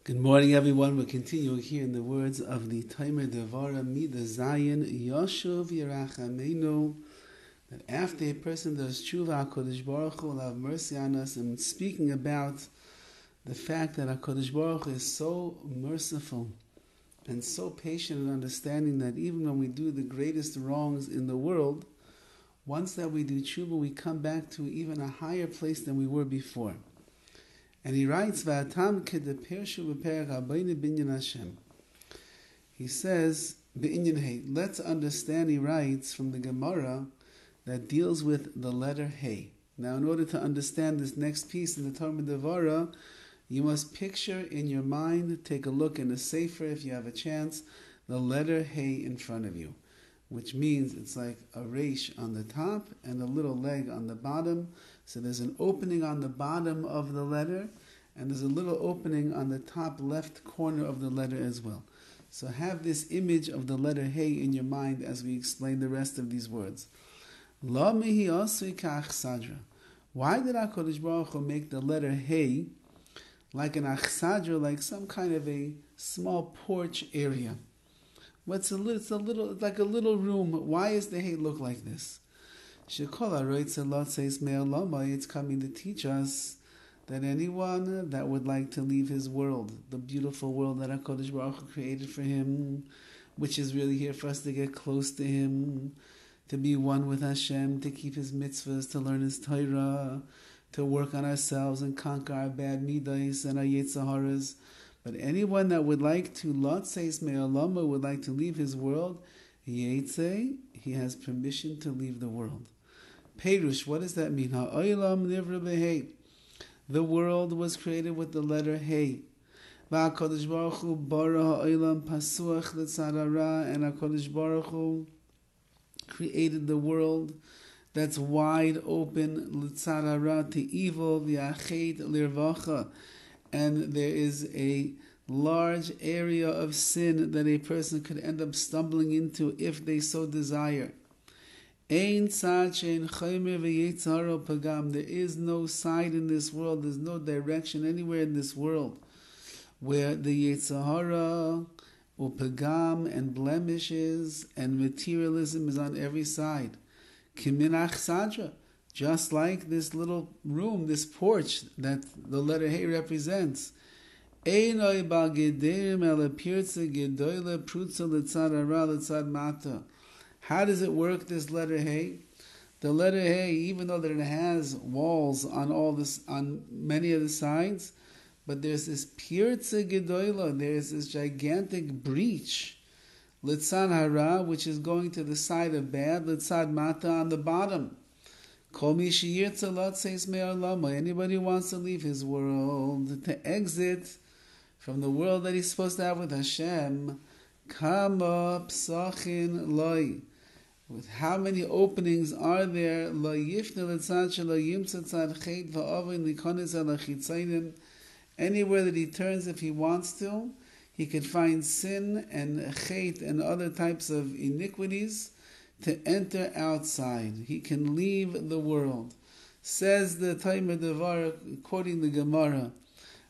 Good morning, everyone. We're continuing here in the words of the DEVORAH Mida Zayin Yoshuv Yerachamenu. That after a person does tshuva, HaKadosh Baruch Hu will have mercy on us. And speaking about the fact that HaKadosh Baruch Hu is so merciful and so patient in understanding that even when we do the greatest wrongs in the world, once that we do tshuva, we come back to even a higher place than we were before. And he writes, "V'atam kedepershu b'perek habayne binyan Hashem." He says, "B'inyan Hey." Let's understand. He writes from the Gemara that deals with the letter Hey. Now, in order to understand this next piece in the Talmud DEVORAH, you must picture in your mind, take a look in the Sefer if you have a chance, the letter Hey in front of you, which means it's like a resh on the top and a little leg on the bottom. So there's an opening on the bottom of the letter, and there's a little opening on the top left corner of the letter as well. So have this image of the letter Hey in your mind as we explain the rest of these words. Why did HaKadosh Baruch Hu make the letter Hey like an achsadra, like some kind of a small porch area? It's like a little room. Why does the Hey look like this? It's coming to teach us that anyone that would like to leave his world, the beautiful world that HaKadosh Baruch Hu created for him, which is really here for us to get close to him, to be one with Hashem, to keep his mitzvahs, to learn his Torah, to work on ourselves and conquer our bad midas and our yetzaharas. But anyone that would like to, Lotzeis Me'alama, would like to leave his world, he has permission to leave the world. Perush, what does that mean? Ha'olam nivra b'hei. The world was created with the letter Hey. V'HaKadosh Baruch Hu bara ha'olam pasuach l'tzad hara, and HaKadosh Baruch Hu created the world that's wide open l'tzad hara, to evil, v'yachet l'irvacha, and there is a large area of sin that a person could end up stumbling into if they so desire. There is no side in this world, there's no direction anywhere in this world where the Yetzirah, upagam, and blemishes and materialism is on every side. Just like this little room, this porch that the letter Hey represents. How does it work, this letter Hey? The letter Hey, even though that it has walls on many of the sides, but there's this pirza gedoyla, there's this gigantic breach, litzad hara, which is going to the side of bad, litzad mata, on the bottom. Anybody who wants to leave his world, to exit from the world that he's supposed to have with Hashem, kama psachin loy. With how many openings are there? Anywhere that he turns, if he wants to, he could find sin and chet and other types of iniquities to enter outside. He can leave the world. Says the Talmud DEVORAH, quoting the Gemara,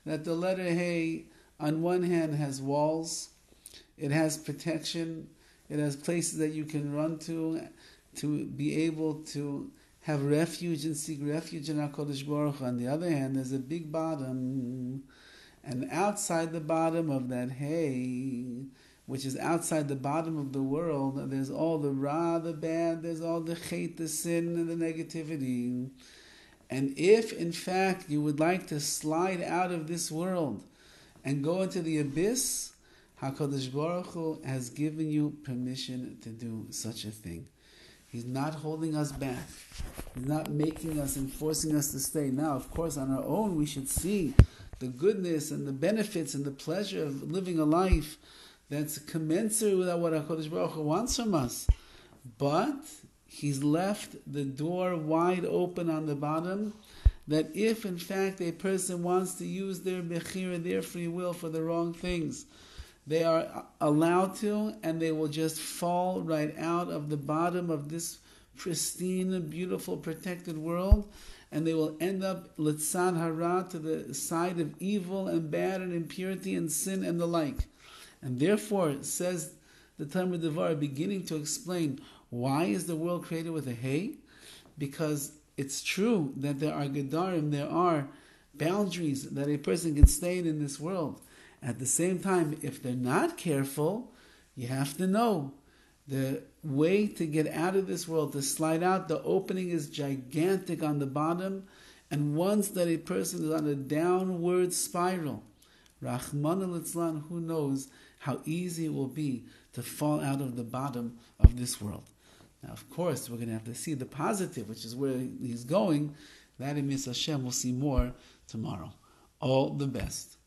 that the letter Hey on one hand has walls, it has protection, it has places that you can run to be able to have refuge and seek refuge in HaKadosh Baruch Hu. On the other hand, there's a big bottom, and outside the bottom of that Hey, which is outside the bottom of the world, there's all the ra, the bad, there's all the chet, the sin, and the negativity. And if, in fact, you would like to slide out of this world and go into the abyss, HaKadosh Baruch Hu has given you permission to do such a thing. He's not holding us back. He's not making us and forcing us to stay. Now, of course, on our own, we should see the goodness and the benefits and the pleasure of living a life that's commensurate with what HaKadosh Baruch Hu wants from us. But He's left the door wide open on the bottom, that if, in fact, a person wants to use their bechira, their free will, for the wrong things, they are allowed to, and they will just fall right out of the bottom of this pristine, beautiful, protected world, and they will end up litzad hara, to the side of evil and bad and impurity and sin and the like. And therefore, says the Talmud DEVORAH, beginning to explain why is the world created with a hay? Because it's true that there are gedarim, there are boundaries that a person can stay in this world. At the same time, if they're not careful, you have to know the way to get out of this world, to slide out, the opening is gigantic on the bottom, and once that a person is on a downward spiral, Rahman al-Islam, who knows how easy it will be to fall out of the bottom of this world. Now, of course, we're going to have to see the positive, which is where he's going. That in Miss Hashem, we'll see more tomorrow. All the best.